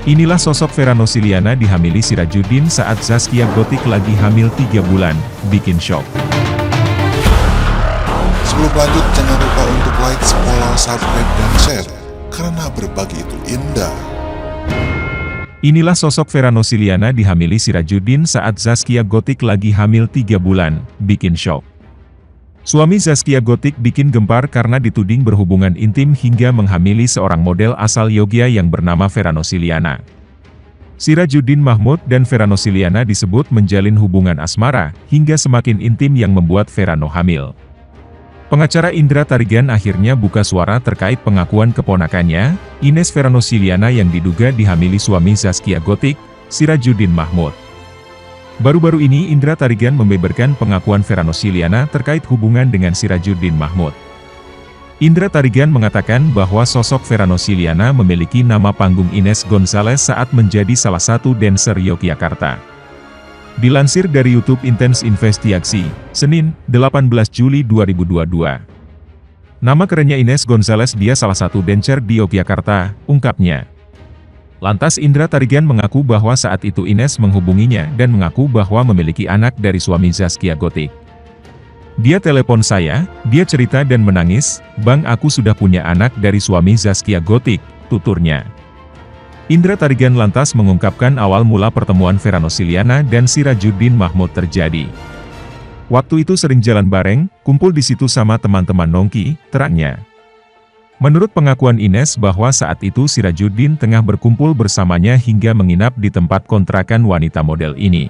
Inilah sosok Vera Nosiliana dihamili Sirajuddin saat Zaskia Gotik lagi hamil 3 bulan, bikin shock. Sebelum lanjut, jangan lupa untuk like, follow, subscribe, dan share, karena berbagi itu indah. Inilah sosok Vera Nosiliana dihamili Sirajuddin saat Zaskia Gotik lagi hamil 3 bulan, bikin shock. Suami Zaskia Gotik bikin gempar karena dituding berhubungan intim hingga menghamili seorang model asal Yogyakarta yang bernama Vera Nosiliana. Sirajuddin Mahmud dan Vera Nosiliana disebut menjalin hubungan asmara, hingga semakin intim yang membuat Vera No hamil. Pengacara Indra Tarigan akhirnya buka suara terkait pengakuan keponakannya, Ines Vera Nosiliana yang diduga dihamili suami Zaskia Gotik, Sirajuddin Mahmud. Baru-baru ini Indra Tarigan membeberkan pengakuan Vera Nosiliana terkait hubungan dengan Sirajuddin Mahmud. Indra Tarigan mengatakan bahwa sosok Vera Nosiliana memiliki nama panggung Ines Gonzales saat menjadi salah satu dancer Yogyakarta. Dilansir dari YouTube Intens Investigasi, Senin, 18 Juli 2022. Nama kerennya Ines Gonzales, dia salah satu dancer di Yogyakarta, ungkapnya. Lantas Indra Tarigan mengaku bahwa saat itu Ines menghubunginya dan mengaku bahwa memiliki anak dari suami Zaskia Gotik. Dia telepon saya, dia cerita dan menangis, "Bang, aku sudah punya anak dari suami Zaskia Gotik," tuturnya. Indra Tarigan lantas mengungkapkan awal mula pertemuan Vera Nosiliana dan Sirajuddin Mahmud terjadi. Waktu itu sering jalan bareng, kumpul di situ sama teman-teman nongki, terangnya. Menurut pengakuan Ines bahwa saat itu Sirajuddin tengah berkumpul bersamanya hingga menginap di tempat kontrakan wanita model ini.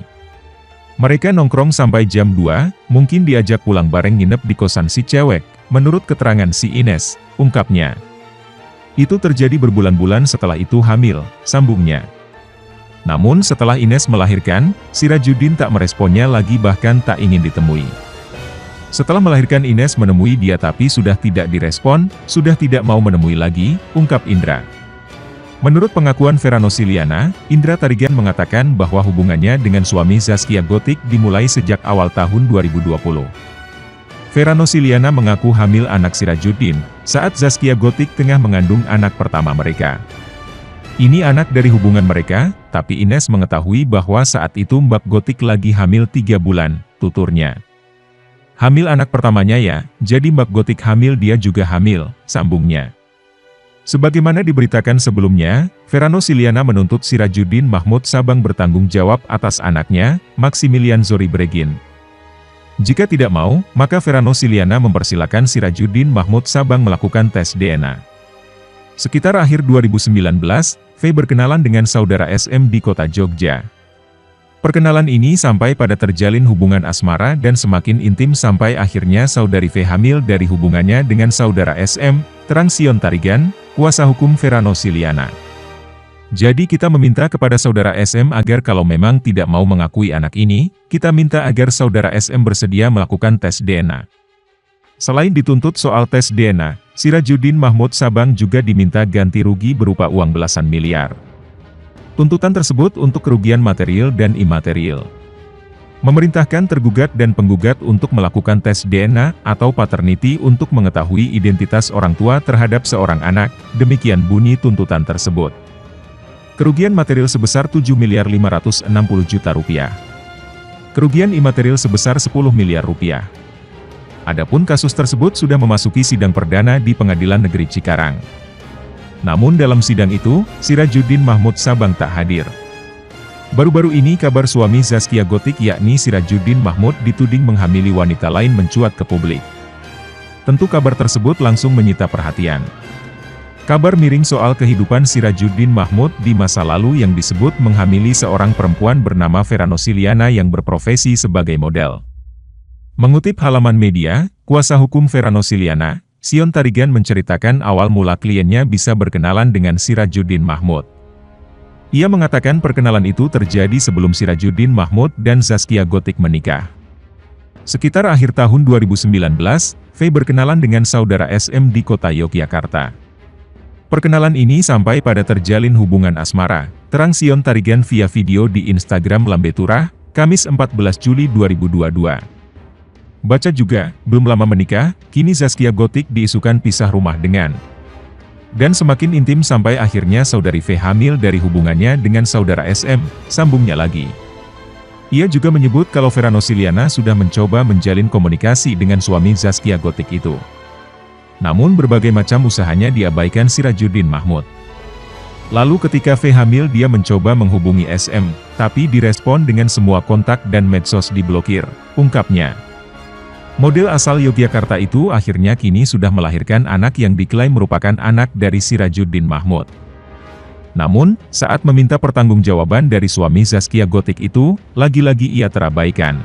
Mereka nongkrong sampai jam 2, mungkin diajak pulang bareng nginep di kosan si cewek, menurut keterangan si Ines, ungkapnya. Itu terjadi berbulan-bulan setelah itu hamil, sambungnya. Namun setelah Ines melahirkan, Sirajuddin tak meresponnya lagi bahkan tak ingin ditemui. Setelah melahirkan Ines menemui dia tapi sudah tidak direspon, sudah tidak mau menemui lagi, ungkap Indra. Menurut pengakuan Vera Nosiliana, Indra Tarigan mengatakan bahwa hubungannya dengan suami Zaskia Gotik dimulai sejak awal tahun 2020. Vera Nosiliana mengaku hamil anak Sirajuddin, saat Zaskia Gotik tengah mengandung anak pertama mereka. Ini anak dari hubungan mereka, tapi Ines mengetahui bahwa saat itu Mbak Gotik lagi hamil 3 bulan, tuturnya. Hamil anak pertamanya ya, jadi Mbak Gotik hamil dia juga hamil, sambungnya. Sebagaimana diberitakan sebelumnya, Vera Nosiliana menuntut Sirajuddin Mahmud Sabang bertanggung jawab atas anaknya, Maximilian Zoribregin. Jika tidak mau, maka Vera Nosiliana mempersilakan Sirajuddin Mahmud Sabang melakukan tes DNA. Sekitar akhir 2019, V berkenalan dengan saudara SM di kota Jogja. Perkenalan ini sampai pada terjalin hubungan asmara dan semakin intim sampai akhirnya saudari V hamil dari hubungannya dengan saudara SM, terang Sion Tarigan, kuasa hukum Vera Nosiliana. Jadi kita meminta kepada saudara SM agar kalau memang tidak mau mengakui anak ini, kita minta agar saudara SM bersedia melakukan tes DNA. Selain dituntut soal tes DNA, Sirajuddin Mahmud Sabang juga diminta ganti rugi berupa uang belasan miliar. Tuntutan tersebut untuk kerugian material dan imaterial. Memerintahkan tergugat dan penggugat untuk melakukan tes DNA atau paternity untuk mengetahui identitas orang tua terhadap seorang anak, demikian bunyi tuntutan tersebut. Kerugian material sebesar 7 miliar 560 juta rupiah. Kerugian imaterial sebesar 10 miliar rupiah. Adapun kasus tersebut sudah memasuki sidang perdana di Pengadilan Negeri Cikarang. Namun dalam sidang itu, Sirajuddin Mahmud Sabang tak hadir. Baru-baru ini kabar suami Zaskia Gotik yakni Sirajuddin Mahmud dituding menghamili wanita lain mencuat ke publik. Tentu kabar tersebut langsung menyita perhatian. Kabar miring soal kehidupan Sirajuddin Mahmud di masa lalu yang disebut menghamili seorang perempuan bernama Vera Nosiliana yang berprofesi sebagai model. Mengutip halaman media, kuasa hukum Vera Nosiliana, Sion Tarigan menceritakan awal mula kliennya bisa berkenalan dengan Sirajuddin Mahmud. Ia mengatakan perkenalan itu terjadi sebelum Sirajuddin Mahmud dan Zaskia Gotik menikah. Sekitar akhir tahun 2019, V berkenalan dengan saudara SM di kota Yogyakarta. Perkenalan ini sampai pada terjalin hubungan asmara, terang Sion Tarigan via video di Instagram Lambeturah, Kamis 14 Juli 2022. Baca juga, belum lama menikah, kini Zaskia Gotik diisukan pisah rumah dengan Dan semakin intim sampai akhirnya saudari V hamil dari hubungannya dengan saudara SM, sambungnya lagi. Ia juga menyebut kalau Vera Nosiliana sudah mencoba menjalin komunikasi dengan suami Zaskia Gotik itu. Namun berbagai macam usahanya diabaikan Sirajuddin Mahmud. Lalu ketika V hamil dia mencoba menghubungi SM, tapi direspon dengan semua kontak dan medsos diblokir, ungkapnya. Model asal Yogyakarta itu akhirnya kini sudah melahirkan anak yang diklaim merupakan anak dari Sirajuddin Mahmud. Namun, saat meminta pertanggungjawaban dari suami Zaskia Gotik itu, lagi-lagi ia terabaikan.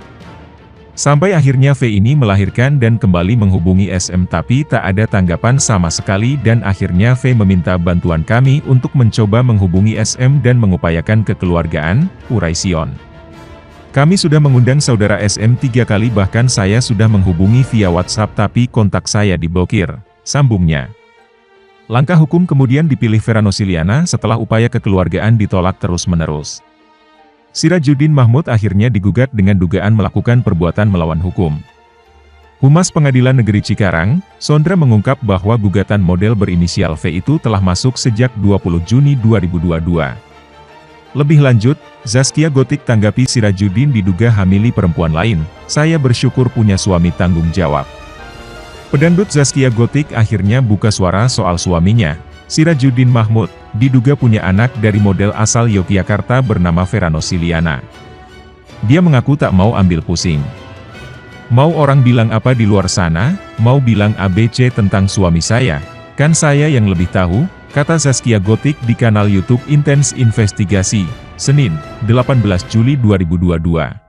Sampai akhirnya V ini melahirkan dan kembali menghubungi SM tapi tak ada tanggapan sama sekali dan akhirnya V meminta bantuan kami untuk mencoba menghubungi SM dan mengupayakan kekeluargaan, urai Sion. Kami sudah mengundang saudara SM 3 kali bahkan saya sudah menghubungi via WhatsApp tapi kontak saya diblokir, sambungnya. Langkah hukum kemudian dipilih Vera Nosiliana setelah upaya kekeluargaan ditolak terus-menerus. Sirajuddin Mahmud akhirnya digugat dengan dugaan melakukan perbuatan melawan hukum. Humas Pengadilan Negeri Cikarang, Sondra mengungkap bahwa gugatan model berinisial V itu telah masuk sejak 20 Juni 2022. Lebih lanjut, Zaskia Gotik tanggapi Sirajuddin diduga hamili perempuan lain, saya bersyukur punya suami tanggung jawab. Pedangdut Zaskia Gotik akhirnya buka suara soal suaminya. Sirajuddin Mahmud, diduga punya anak dari model asal Yogyakarta bernama Vera Nosiliana. Dia mengaku tak mau ambil pusing. Mau orang bilang apa di luar sana, mau bilang ABC tentang suami saya, kan saya yang lebih tahu, kata Zaskia Gotik di kanal YouTube Intens Investigasi, Senin, 18 Juli 2022.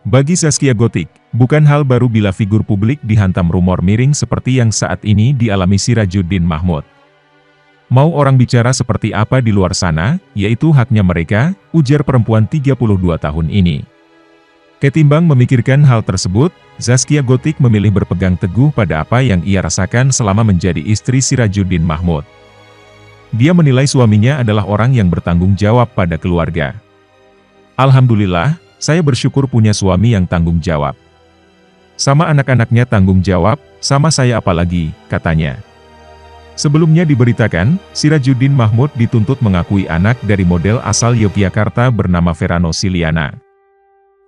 Bagi Zaskia Gotik, bukan hal baru bila figur publik dihantam rumor miring seperti yang saat ini dialami Sirajuddin Mahmud. Mau orang bicara seperti apa di luar sana, yaitu haknya mereka, ujar perempuan 32 tahun ini. Ketimbang memikirkan hal tersebut, Zaskia Gotik memilih berpegang teguh pada apa yang ia rasakan selama menjadi istri Sirajuddin Mahmud. Dia menilai suaminya adalah orang yang bertanggung jawab pada keluarga. Alhamdulillah, saya bersyukur punya suami yang tanggung jawab. Sama anak-anaknya tanggung jawab, sama saya apalagi, katanya. Sebelumnya diberitakan, Sirajuddin Mahmud dituntut mengakui anak dari model asal Yogyakarta bernama Vera Nosiliana.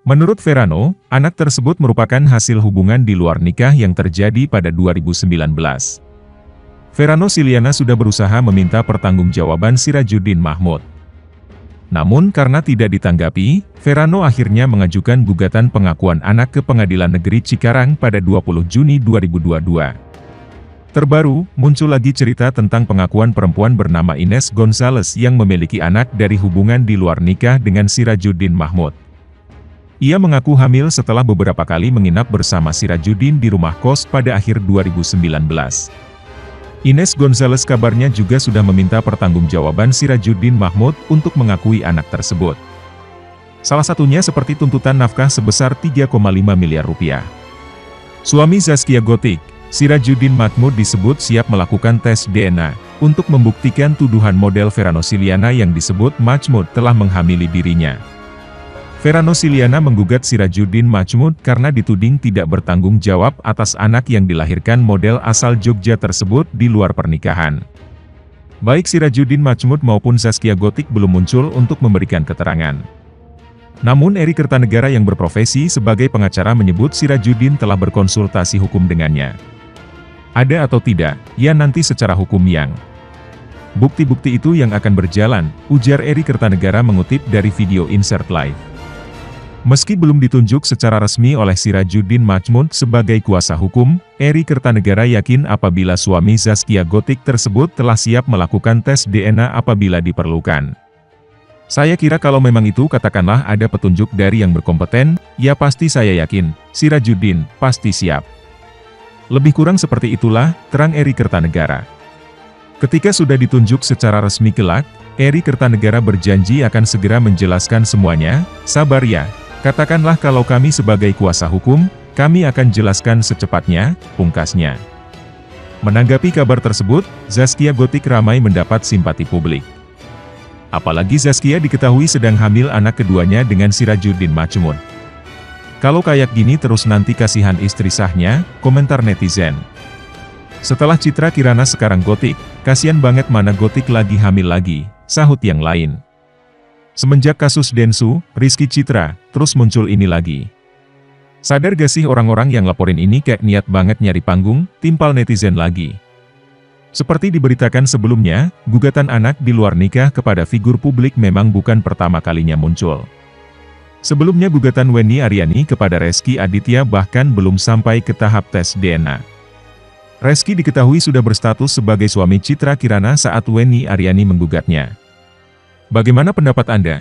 Menurut Verano, anak tersebut merupakan hasil hubungan di luar nikah yang terjadi pada 2019. Vera Nosiliana sudah berusaha meminta pertanggungjawaban Sirajuddin Mahmud. Namun karena tidak ditanggapi, Verano akhirnya mengajukan gugatan pengakuan anak ke Pengadilan Negeri Cikarang pada 20 Juni 2022. Terbaru, muncul lagi cerita tentang pengakuan perempuan bernama Ines Gonzales yang memiliki anak dari hubungan di luar nikah dengan Sirajuddin Mahmud. Ia mengaku hamil setelah beberapa kali menginap bersama Sirajuddin di rumah kos pada akhir 2019. Ines Gonzales kabarnya juga sudah meminta pertanggungjawaban Sirajuddin Mahmud untuk mengakui anak tersebut. Salah satunya seperti tuntutan nafkah sebesar 3,5 miliar rupiah. Suami Zaskia Gotik, Sirajuddin Mahmud disebut siap melakukan tes DNA, untuk membuktikan tuduhan model Vera Nosiliana yang disebut Mahmud telah menghamili dirinya. Vera Nosiliana menggugat Sirajuddin Mahmud karena dituding tidak bertanggung jawab atas anak yang dilahirkan model asal Jogja tersebut di luar pernikahan. Baik Sirajuddin Mahmud maupun Zaskia Gotik belum muncul untuk memberikan keterangan. Namun Eri Kertanegara yang berprofesi sebagai pengacara menyebut Sirajuddin telah berkonsultasi hukum dengannya. Ada atau tidak, ya nanti secara hukum yang. Bukti-bukti itu yang akan berjalan, ujar Eri Kertanegara mengutip dari video insert live. Meski belum ditunjuk secara resmi oleh Sirajuddin Mahmud sebagai kuasa hukum, Eri Kertanegara yakin apabila suami Zaskia Gotik tersebut telah siap melakukan tes DNA apabila diperlukan. Saya kira kalau memang itu katakanlah ada petunjuk dari yang berkompeten, ya pasti saya yakin, Sirajuddin pasti siap. Lebih kurang seperti itulah, terang Eri Kertanegara. Ketika sudah ditunjuk secara resmi kelak, Eri Kertanegara berjanji akan segera menjelaskan semuanya, sabar ya, katakanlah kalau kami sebagai kuasa hukum, kami akan jelaskan secepatnya, pungkasnya. Menanggapi kabar tersebut, Zaskia Gotik ramai mendapat simpati publik. Apalagi Zaskia diketahui sedang hamil anak keduanya dengan Sirajuddin Mahmud. Kalau kayak gini terus nanti kasihan istri sahnya, komentar netizen. Setelah Citra Kirana sekarang Gotik, kasian banget mana Gotik lagi hamil lagi, sahut yang lain. Semenjak kasus Densu, Rizky Citra, terus muncul ini lagi. Sadar gak sih orang-orang yang laporin ini kayak niat banget nyari panggung, timpal netizen lagi. Seperti diberitakan sebelumnya, gugatan anak di luar nikah kepada figur publik memang bukan pertama kalinya muncul. Sebelumnya gugatan Wendy Aryani kepada Rezky Aditya bahkan belum sampai ke tahap tes DNA. Rezky diketahui sudah berstatus sebagai suami Citra Kirana saat Wendy Aryani menggugatnya. Bagaimana pendapat Anda?